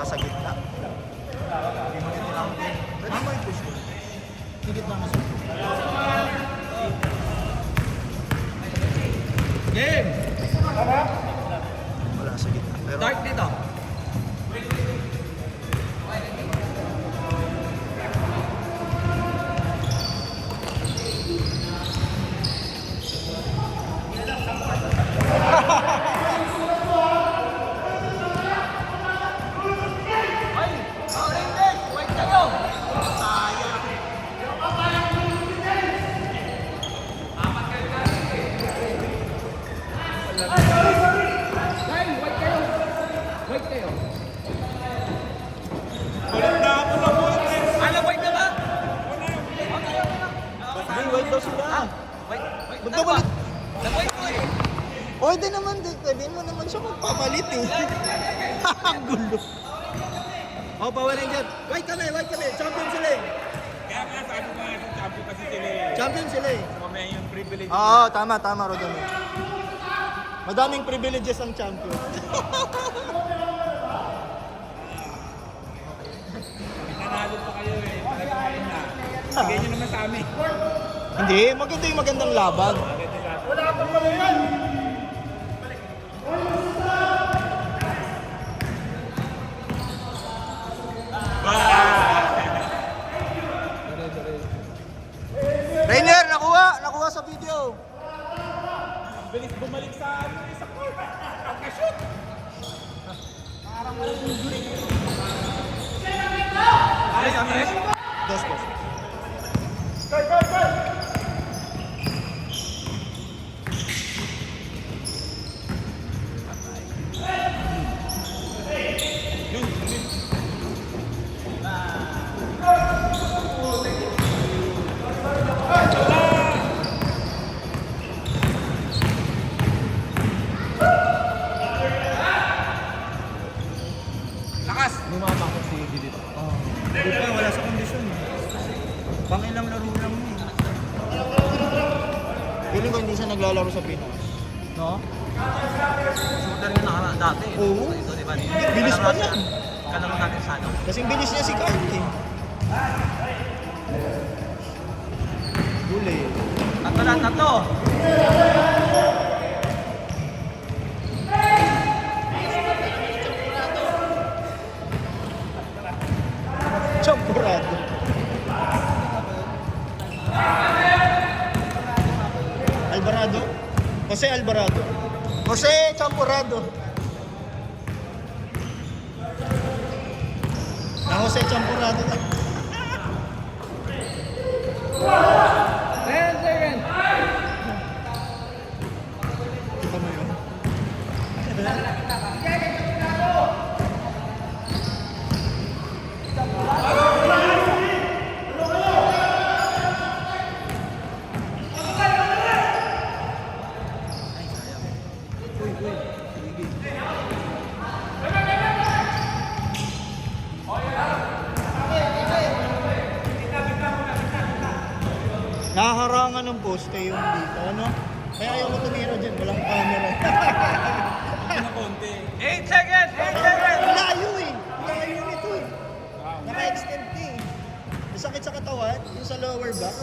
sa gitna. Hindi mo tinawag din. Pwede mo yung push ko. Higit na mas. Game! Wala sa gitna. Pero Dark dito. Ano, white na ba? may white daw sila. White Ba't na ka ba? balit? Nag-white ko eh. Pwede naman din. Pwede mo naman siya magpapalit eh. Ang gulo. Oh, Power Ranger. White kami. Champion sila eh. Kaya nga sabi ko nga sa champion kasi sila eh. Champion sila eh. Mamaya yung privilege. Oo, tama, Rodome. Madaming privileges ang champion. Nanalo pa kayo eh. Talagang na. Bigay nyo naman sa amin. Hindi, maganda yung magandang laban. Rainier, nakuha sa video. Bilis bumalik sa court. Pagka-shoot. Dos. Lakas. Lumatakot si Eddie dito. Hindi pa, wala sa kondisyon. Pangilang laro lang mo eh. Feeling ko hindi siya naglalaro sa Pinas. No? Shooter yung nakaraan dati. Oo. Ito, di ba? Bilis pa yan. Kalaro natin sa ano. Kasing bilis niya si Kyle eh. Gulay. Tatlo. Champurado. Alvarado. Jose Alvarado. Jose Champurado. Na Jose Champurado. 10 seconds. Kita mo yun? Naharangan ng poste yung dito, ano? Kaya ayaw ko tumira dyan, walang camera. Na konti. 8 seconds. Layo eh! Layo nito eh! Naka-extend ka eh. Yung sakit sa katawan, yung sa lower back.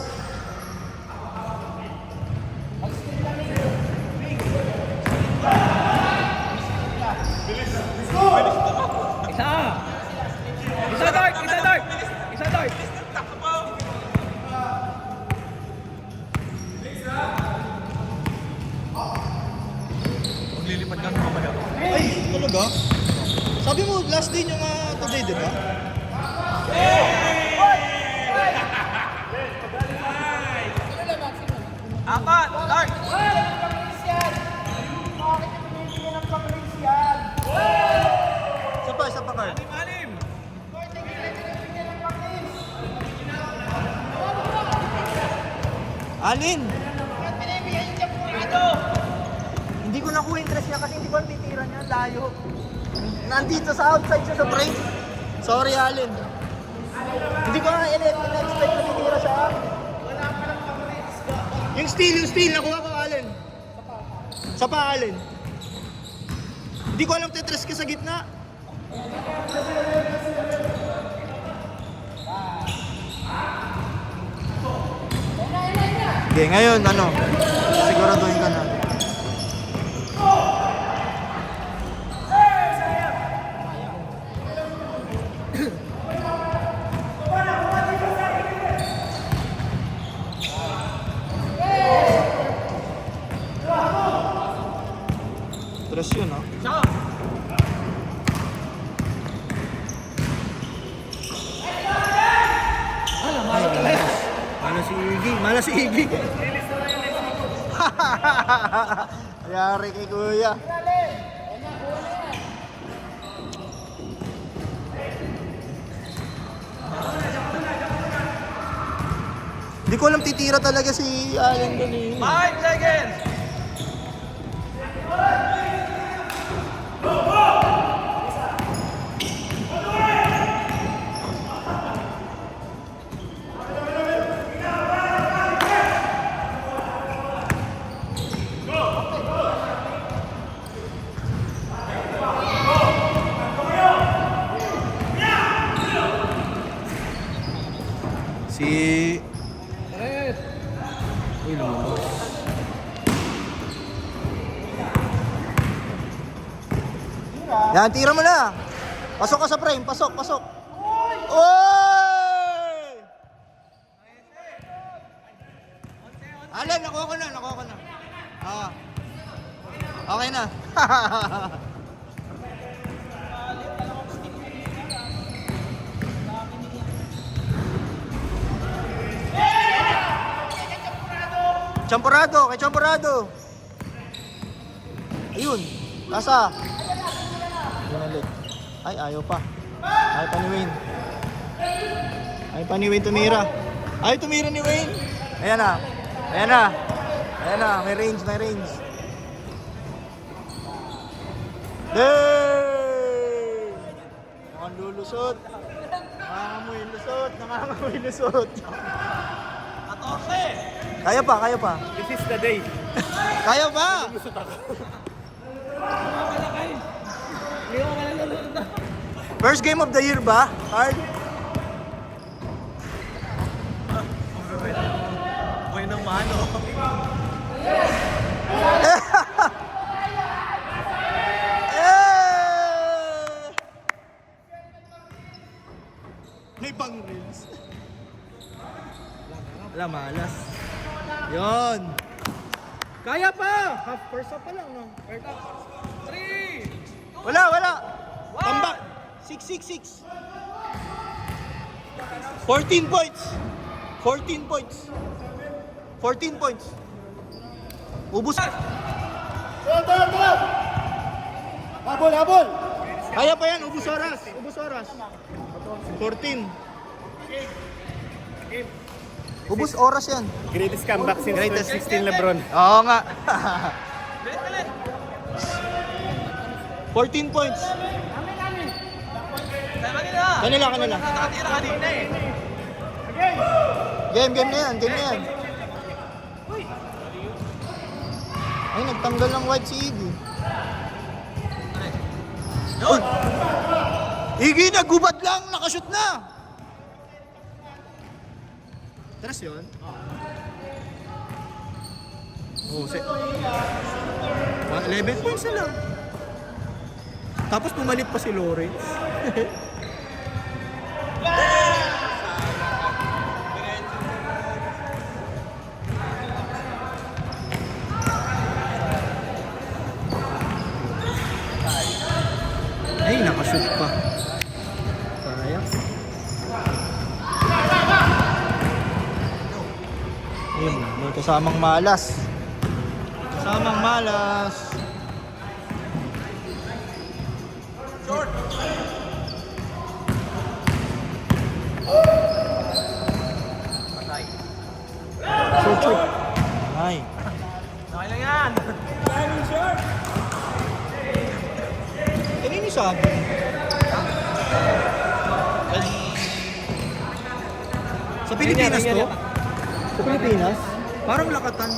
Isa dark. Maglilipad ka naman ba? Ay, talaga? Sabi mo, last day nyo nga today, di ba? Apat. Dark. Isa pa, Carl. Anim. Alin? Ito. Hindi ko nakuha yung dress niya kasi hindi ko ang titira niya, layo. Nandito sa outside siya sa break. Sorry, Alin. Hindi ko nga in-expect na titira siya. Yung steal, nakuha ko, Alin. Sa pa, Alin. Hindi ko alam tetres ka sa gitna. Okay, ngayon ano? Siguraduhin ka na. Tres yun, ha? Malas si Iggy. Malas si Iggy. Yari kay Kuya. Hindi ko alam titira talaga si Allen doon eh. 5 seconds. Si... Uy, lumabas. Yan, tira mo na. Pasok ka sa frame. Pasok, pasok. Oy! Alin, nakuha ko na, nakuha ko na. Ah. Okay na. Champurado, kay Champurado. Ayun, nasa. Bumalik. Ay, ayaw pa. Ayaw pa ni Wayne. Ayaw pa ni Wayne tumira. Ayaw tumira ni Wayne. Ayan na. Ayan na. Ayan na, may range, may range. Hey! Mukhang lulusot. Nangangamoy lusot, nangangamoy lusot. 14. Kaya pa, kaya pa. This is the day. Kaya pa! First game of the year ba? Hard? Buhay ng mano. May pang reels. Wala, malas. Yon. Kaya pa! Half first up pa lang, no? 3. Wala, wala. Tambak. 6-6-6. 14 points. 14 points. 14 points. Ubus. Habol, habol! Kaya pa yan, ubus oras. Ubus oras. 14. Ubus oras yan. Greatest comeback since Greatest. 2016 LeBron. Oo nga. Bilis, bilis. 14 points. Kanila, kanila. Nakatira kanina eh. Game na yan, game na yan. Ay, nagtanggal ng white si Iggy. Yun. Iggy, nagubad lang, nakashoot na. Tres yun? Oh, 11 points na lang. Tapos pumalit pa si Lawrence. Ay, nakashoot pa. Sayang. Ayun, may kasamang malas. Kasamang malas. Short. Patay. Short, short. Ay. Okay lang yan. Kanino sabi? Sa Pilipinas to? Sa Pilipinas? Parang lakatan.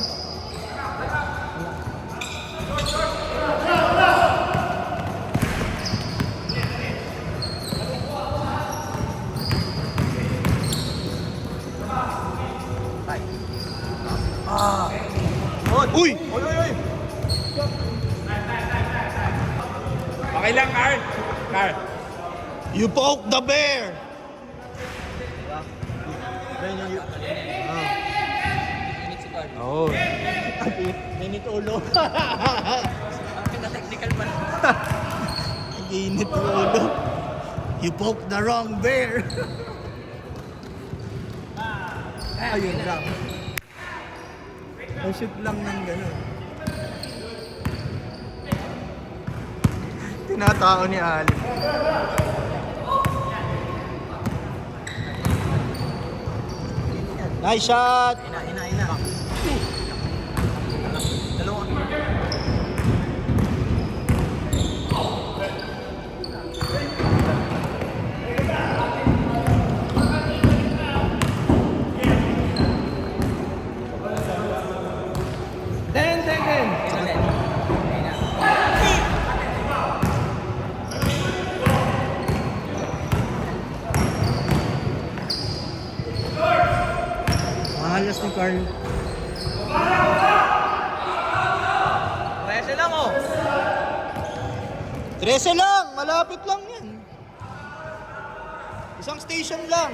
Car. You poke the bear! Ganyan yung... Init si Carl. Oo. Init ulo. Ang pinaka-technical pa. Init ulo. You poke the wrong bear. Ayun lang. Shoot lang ng gano'n. Tinatao ni Ali. Nice shot! Ina. Dalawa. Mahalas ni Carl. Pwede lang oh. 13 lang! Malapit lang yan. Isang station lang.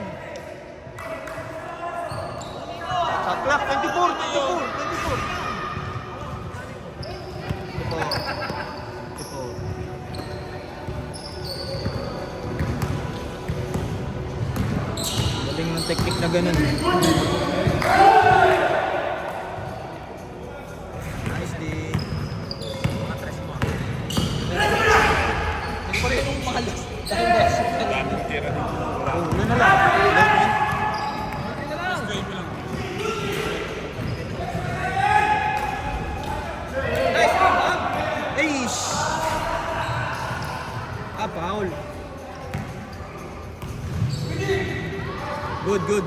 Sa clock, 24. Galing ng technique na ganun. Nice day. Matres mo. Hindi ko rin itong mahalas. Dahil beses. Oh, yun na lang. Nice rebound. Aish! Foul. Good.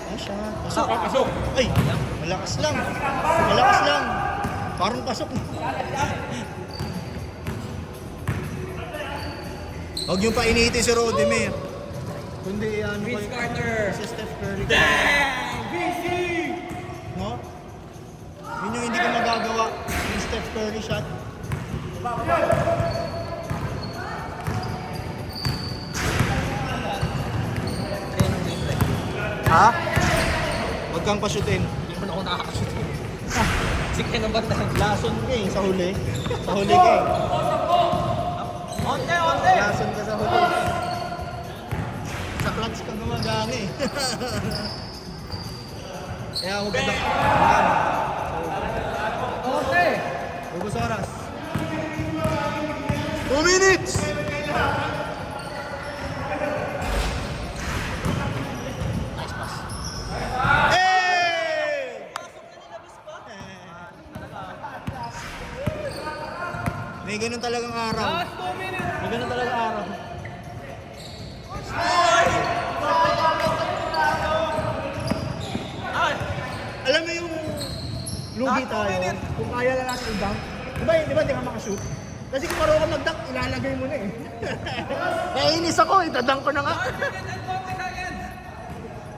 Asya. Pasok. Ay, malakas lang. Parang pasok. Huwag yung painitin si Rodemir. Kundi ano Vince Carter. si Steph Curry. VC! No? Yun yung hindi ko magagawa. Yung Steph Curry shot. Ha? Huwag kang pashutin. Hindi mo na ako nakakashoot. Sige ng banda. Lason ka eh, sa huli. Sa huli ka eh. Onte! Lason ka sa huli. Sa clutch ka gumagana eh. Kaya huwag ka lang. Onte! Ubus oras. 2 minutes! Nice pass. Hey! May ganun talagang araw. Last 2 minutes! May ganun talagang araw. Alam mo yung lugi tayo, kung kaya lang natin i-dunk, di ba hindi ka makashoot? Kasi kung marunong ka mag-dunk, ilalagay mo na eh. Naiinis ako, itadunk ko na nga.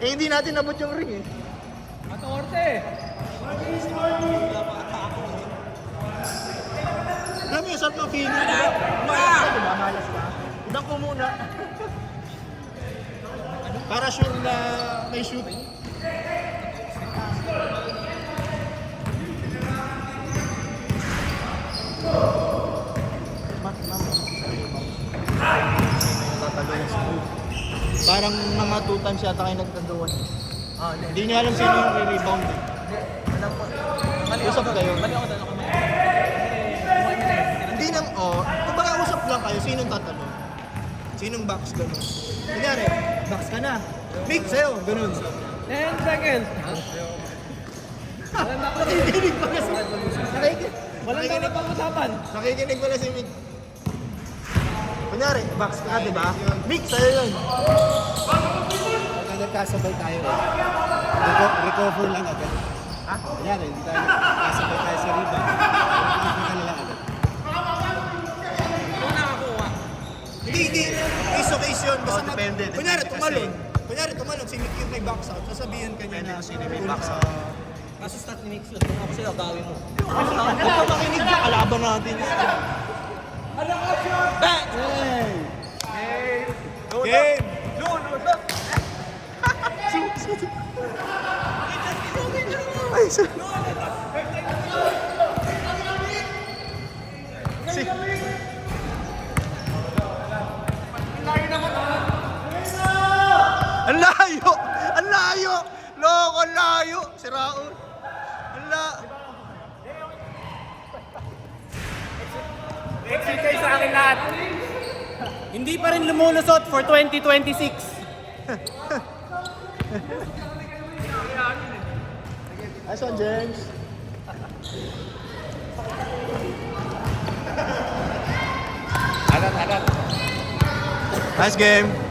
Eh hindi natin nabot yung ring eh. At Orte! Alam mo yung sarap ng feeling, di ba? Malas ka, di ba? Malas ka. Idunk ko muna. Para sure na may shoot. Parang namatutan siya at kayo nagtanduan. Hindi niya alam sino yung rebound eh. Alam ko. Mali Usap ako. kayo. Mali ako doon ako. Hindi nang, kumbaga usap lang kayo, sinong tatalo? Sinong box ganun? Kunyari, box ka na. Big sa'yo, ganun. 10 seconds! Nakikinig pala si Walang dapat pag-usapan. Nakikinig pala si Mick. Kunyari, box ka, di ba? Mick, sa'yo yun. Pagka nagkasabay tayo recover lang agad. Ha? Kunyari, hindi tayo nagkasabay tayo sa rebound. Recover ka na lang agad. Kung nakakuha. Hindi. Case yun. Basta depende. Kunyari, Depende tumalon. Si Mick yung may box out. Sasabihin ka niya na sino may box out. Kaso stat ni Mix yun. Kung ako sa'yo, gawin mo. Huwag ka makinig na kalaban natin. Ang layo! Ang layo! Loko, ang layo! Si Raul. Ang layo. Exit kayo sa akin lahat. Hindi pa rin lumulusot for 2026. Nice one, James. Alat. Nice game.